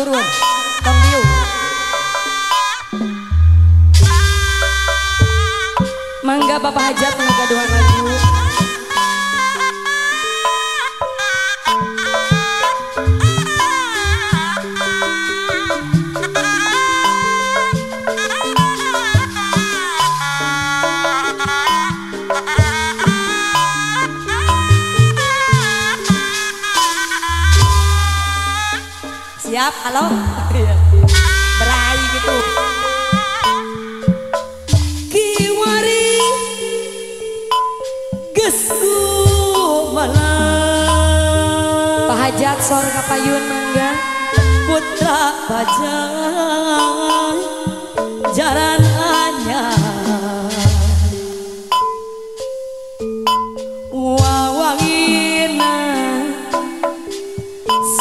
turun tong diu mangga Bapak Hajat mengaduan lagu siap, halo berai gitu kiwari gesku malam Pak Hajat sor kapayun mangga putra bajang jaran anyar wawangina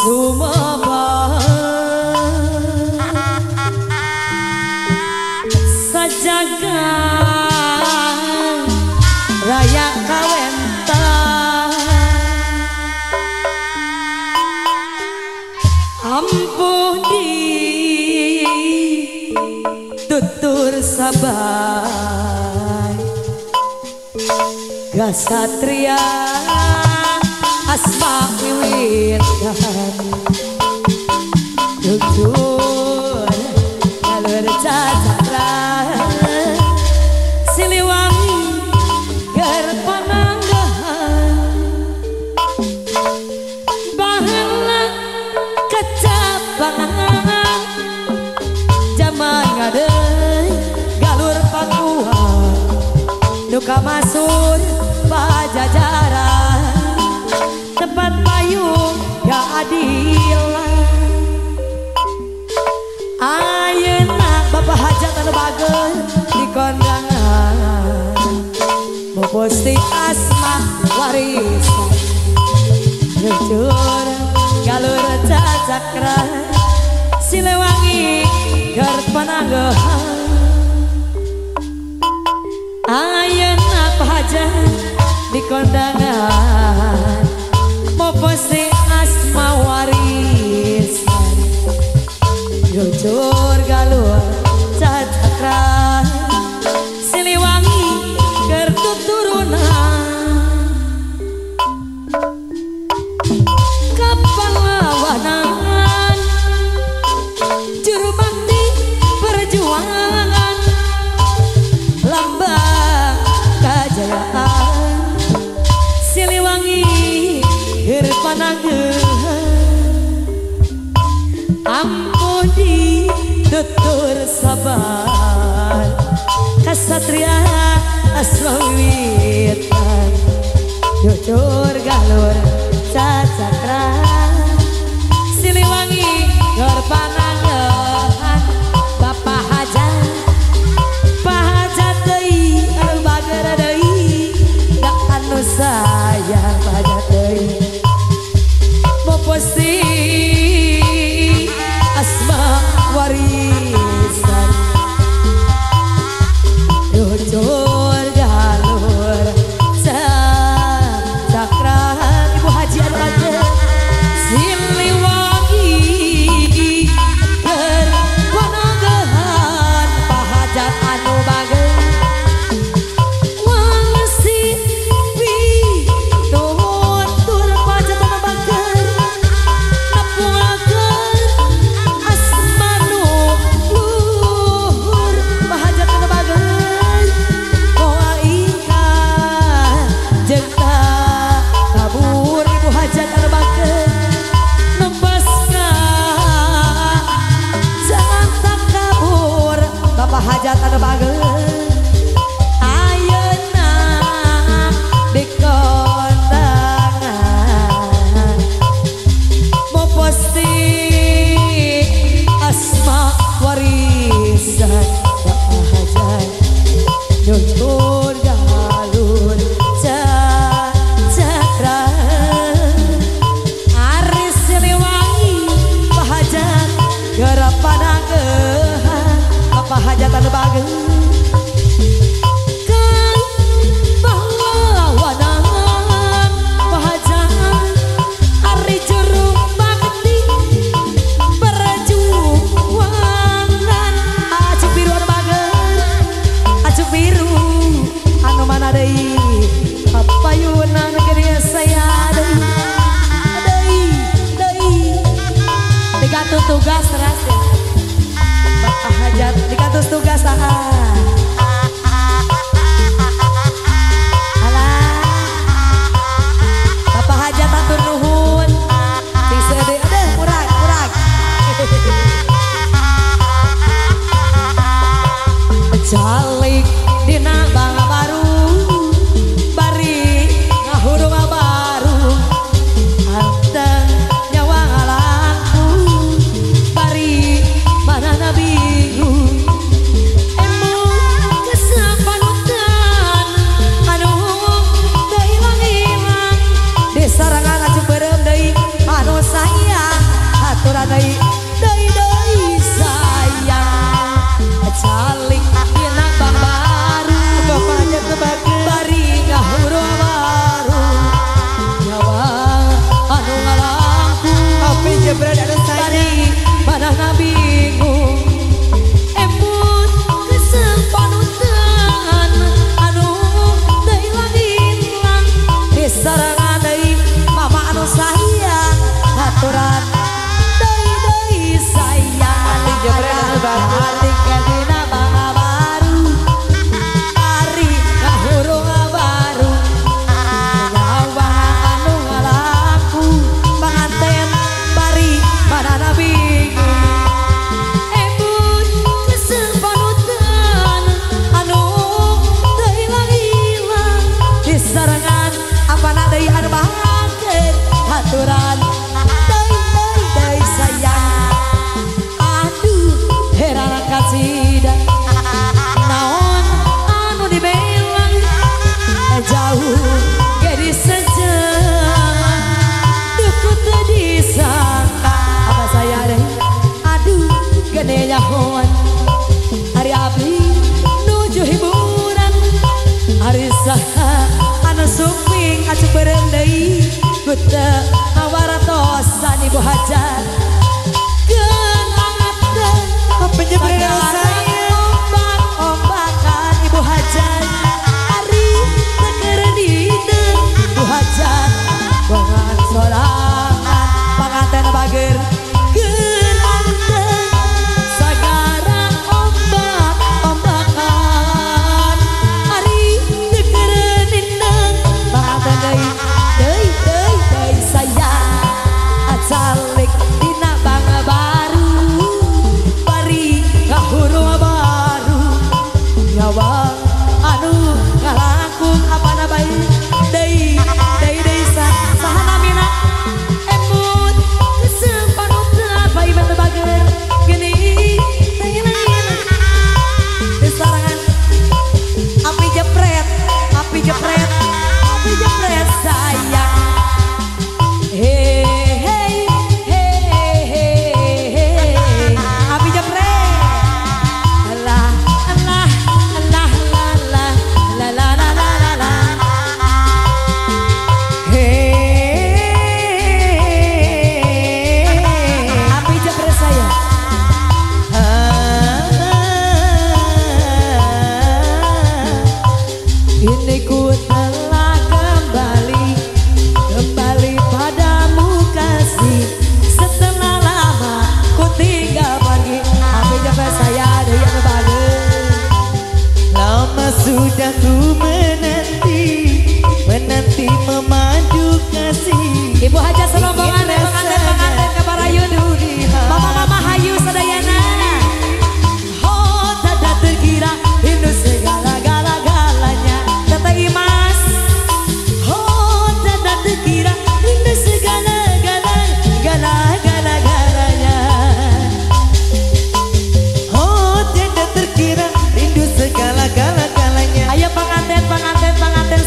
sumaba sajagan raya kawentan ampuni tutur sabai gasatria asma wiwitan tutur jalur cacatra Siliwangi ger pananggahan bahala kecabangan zaman ngadeng galur pakuan duka masur pajajaran tempat payung ya adilan ayeuna Bapak Hajat anu bageun di kondangan muposti asma warisan jujur galur cacakra Siliwangi ger pananggahan ayeuna Pak Hajat di kondangan muposti asma warisan jujur galur cacakra Siliwangi ger tuturunan kapahlawanan juru bakti perjuangan lambang kajayaan Siliwangi ger pananggahan ampuni tutur sabar kasatria asma wiwitan jujur galur cacakra Siliwangi ger pananggahan Bapak Hajat Pak Hajat deui anu bageur deui dak anu sayang Pak Hajat deui muposti asma warisan jujur galur cacakra Ibu nepakeun aturan deui sayang. Aduh herana kacida naon anu dibelang jauh jadi sejalan dukut disangka apa saya deh. Aduh gede nyahoan hari abdi nuju hiburan hari saha anu suping acuk beureum deui kudu ngawaratosan ibu hajat geun angat teh penjebrean saya ombak-ombakan ibu hajat hari tekeureun dideung ibu hajat bangan sorangan panganten bager geun anteng sagaran ombak-ombakan hari tekeureun dideung panganten deui sayang acalik dina bangga baru bari kahuru baru nyawa anu ngalangkung apana bae deui saha namina emut kesempanut bae batu bager geni teuing disarangan api jepret sayang. Hey, api jepret. Allah. Hey, api jepret saya. Ini ku telah kembali padamu kasih setelah lama ku tinggal pergi. Api jepret saya deui anu bageun. Lama sudah ku menanti memandu kasih. Ibu hajat serombongan pengantin kabarayun mama hayu sadayana. Oh tada terkira rindu segala-galanya Tete Imas. Oh tada terkira rindu segala-galanya. Oh tiada terkira rindu segala-galanya. Ayo pengantin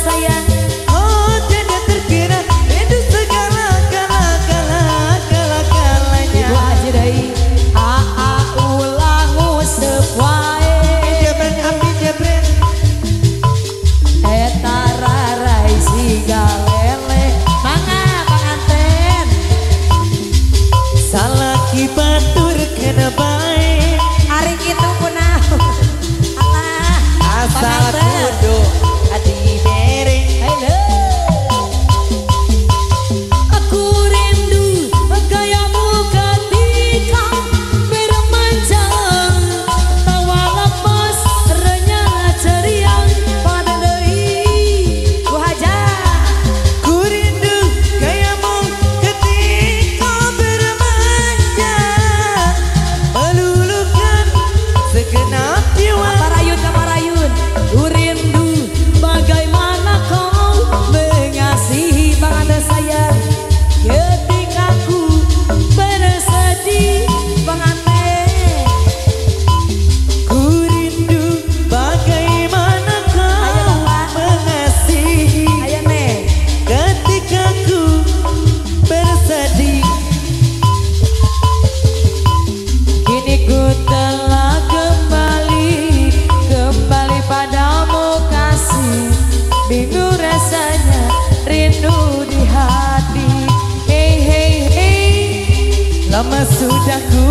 sayang. Oh tiada terkira rindu segala-galanya. Ibu haji deui ulang useup wae. Api jebret Eta rarai siga lele mangga pengantin. salaki batur kena bae Hari itu kunaon Allah asal pengantin. kudu adi dereng. Halo aku rindu gayamu ketika bermanja tawa lepas renyah ceria pada deui Bu hajat. Ku rindu gayamu ketika bermanja meluluhkan segenap jiwa. Kamarayun ku rindu bagaimana kau mengasihi pengantin sayang ketika ku bersedih pengantin. Ku rindu bagaimana Ayo, kau Bapak. mengasihi Ayo Neng. ketika ku bersedih. Kini ku telah kembali padamu kasih. Bingung rasanya rindu di hati. Hey. Lama sudah ku